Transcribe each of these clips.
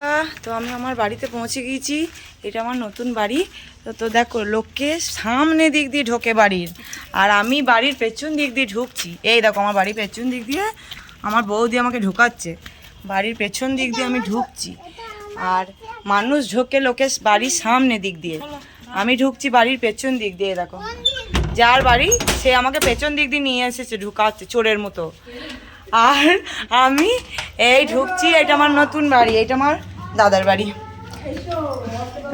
তো আমি আমার বাড়িতে পৌঁছে গিয়েছি। এটা আমার নতুন বাড়ি। তো দেখো লোককে সামনে দিক দিয়ে ঢোকে বাড়ির, আর আমি বাড়ির পেছন দিক দিয়ে ঢুকছি। এই দেখো আমার বাড়ির পেছন দিক দিয়ে আমার বৌদি আমাকে ঢোকাচ্ছে, বাড়ির পেছন দিক দিয়ে আমি ঢুকছি। আর মানুষ ঢোকে লোকের বাড়ির সামনে দিক দিয়ে, আমি ঢুকছি বাড়ির পেছন দিক দিয়ে। দেখো যার বাড়ি সে আমাকে পেছন দিক দিয়ে নিয়ে এসেছে ঢুকাচ্ছে চোরের মতো। আর আমি এই ঢুকছি। এটা আমার নতুন বাড়ি, এটা আমার দাদার বাড়ি।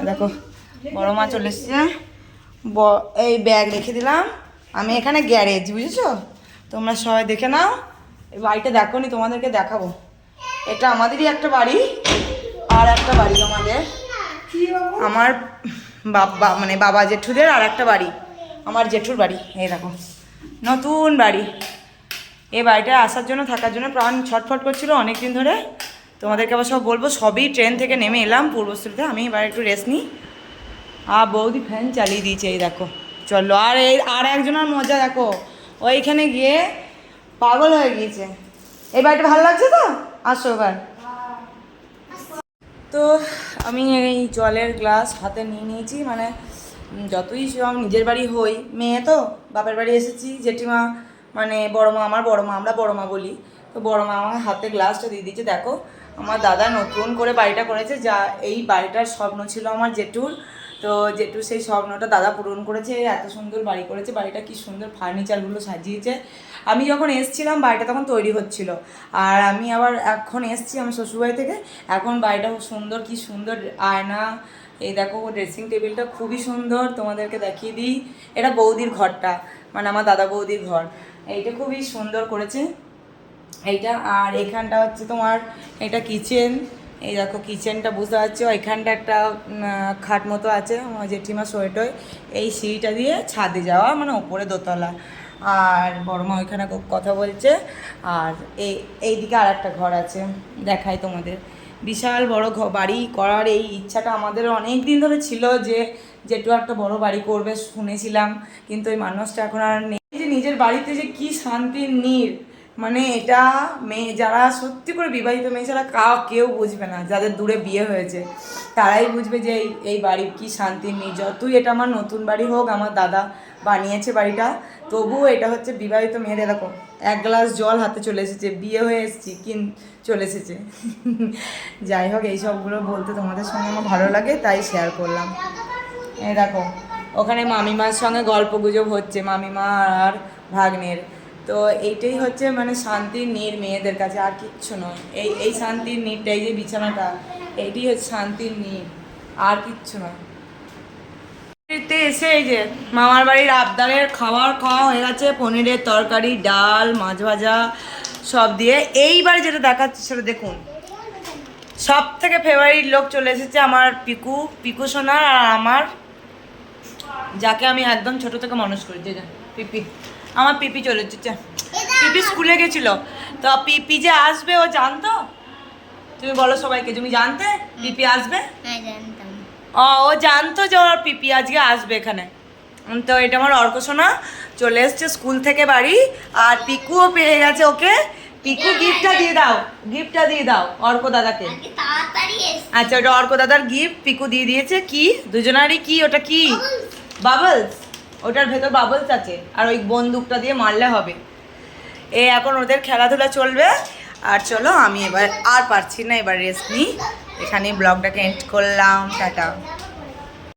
দেখো বড় মা চলে এসছে, এই ব্যাগ রেখে দিলাম আমি এখানে, গ্যারেজ, বুঝেছো? তোমরা সবাই দেখে নাও। এই বাড়িটা দেখো নি, তোমাদেরকে দেখাবো। এটা আমাদেরই একটা বাড়ি, আর একটা বাড়ি আমাদের, আমার বাবা মানে বাবা জেঠুদের আর একটা বাড়ি, আমার জেঠুর বাড়ি। এই দেখো নতুন বাড়ি। এই বাড়িটায় আসার জন্য থাকার জন্য প্রাণ ছটফট করছিল অনেক দিন ধরে। তোমাদেরকে আবার সব বলবো। সবই ট্রেন থেকে নেমে এলাম পূর্বস্থলীতে, আমি এবার একটু রেস্ট নিই। আর বৌদি ফ্যান চালিয়ে দিয়েছে, এই দেখো। চলো আর একজনের মজা দেখো, ওইখানে গিয়ে পাগল হয়ে গিয়েছে। এই বাড়িটা ভালো লাগছে তো, আসো এবার। তো আমি এই জলের গ্লাস হাতে নিয়ে নিয়েছি। মানে যতই সব নিজের বাড়ি হই, মেয়ে তো বাপের বাড়ি এসেছি, জেঠিমা মানে বড় মা, আমার বড় মা, আমরা বড় মা বলি। তো বড় মা আমার হাতে গ্লাসটা দিয়ে দিয়েছে। দেখো আমার দাদা নতুন করে বাড়িটা করেছে, যা এই বাড়িটার স্বপ্ন ছিল আমার জেঠুর। তো জেঠুর সেই স্বপ্নটা দাদা পূরণ করেছে, এত সুন্দর বাড়ি করেছে। বাড়িটা কি সুন্দর ফার্নিচারগুলো সাজিয়েছে। আমি যখন এসেছিলাম বাড়িটা তখন তৈরি হচ্ছিল, আর আমি আবার এখন এসেছি আমার শ্বশুরবাড়ি থেকে। এখন বাড়িটা খুব সুন্দর, কি সুন্দর আয়না। এই দেখো ড্রেসিং টেবিলটা খুবই সুন্দর, তোমাদেরকে দেখিয়ে দিই। এটা বৌদির ঘরটা, মানে আমার দাদা বৌদির ঘর। এইটা খুবই সুন্দর করেছে এইটা। আর এখানটা হচ্ছে তোমার এটা কিচেন। এই দেখো কিচেনটা বুঝতে পারছো। এখানটা একটা খাট মতো আছে, আমার জেঠিমা সোয়েটয়। এই সিঁড়িটা দিয়ে ছাদে যাওয়া, মানে ওপরে দোতলা। আর বড়মা ওইখানে কথা বলছে। আর এইদিকে আর একটা ঘর আছে, দেখাই তোমাদের। বিশাল বড় বাড়ি করার এই ইচ্ছাটা আমাদের অনেক দিন ধরে ছিল, যে যেটু একটা বড় বাড়ি করবে শুনেছিলাম, কিন্তু ওই মানুষটা এখন আর নেই। যে নিজের বাড়িতে যে কি শান্তির নীড়, মানে এটা মেয়ে যারা সত্যি করে বিবাহিত মেয়ে ছাড়া কেউ বুঝবে না। যাদের দূরে বিয়ে হয়েছে তারাই বুঝবে যে এই বাড়ির কি শান্তির নীড়। যতই এটা আমার নতুন বাড়ি হোক, আমার দাদা বানিয়েছে বাড়িটা, তবুও এটা হচ্ছে বিবাহিত মেয়েদের। এরকম এক গ্লাস জল হাতে চলে এসেছে, বিয়ে হয়ে এসেছি চলে এসেছে। যাই হোক, এই সবগুলো বলতে তোমাদের সঙ্গে আমার ভালো লাগে, তাই শেয়ার করলাম। এই দেখো ওখানে মামিমার সঙ্গে গল্প গুজব হচ্ছে, মামিমা আর ভাগ্নের। তো এইটাই হচ্ছে মানে শান্তির নীড় মেয়েদের কাছে, আর কিচ্ছু নয়। এই শান্তির নীড়টা, এই যে বিছানাটা, এইটাই হচ্ছে শান্তির নীড়, আর কিচ্ছু নয়। এসে এই যে মামার বাড়ির আবদারের খাওয়া হয়ে গেছে। পনিরের তরকারি, ডাল, মাছ ভাজা সব দিয়ে। এইবারে যেটা দেখাচ্ছে সেটা দেখুন। সব থেকে ফেভারিট লোক চলে এসেছে, আমার পিকু সোনা। আর আমার যাকে আমি একদম ছোট থেকে মানুষ করি, যে পিপি, আমার পিপি চলে এসেছে। পিপি স্কুলে গেছিল, তো পিপি যে আসবে ও জানতো? তুমি বলো সবাইকে, তুমি জানতে পিপি আসবে? ও জানতো যে ওর পিপি আজকে আসবে এখানে। তো এটা আমার অর্ক সোনা চলে এসছে স্কুল থেকে বাড়ি, আর পিকুও পেয়ে গেছে ওকে। পিকু গিফটটা দিয়ে দাও অর্ক দাদাকে। আচ্ছা, ওটা অর্ক দাদার গিফট, পিকু দিয়ে দিয়েছে। কি দুজনারই কি ওটা, কি বাবলস? ওটার ভেতর বাবলস আছে, আর ওই বন্দুকটা দিয়ে মারলে হবে। এখন ওদের খেলাধুলা চলবে। আর চলো আমি এবার আর পারছি না, এবার রেস্ট নিই। এখানে ব্লগটাকে এন্ড করলাম, টাটা।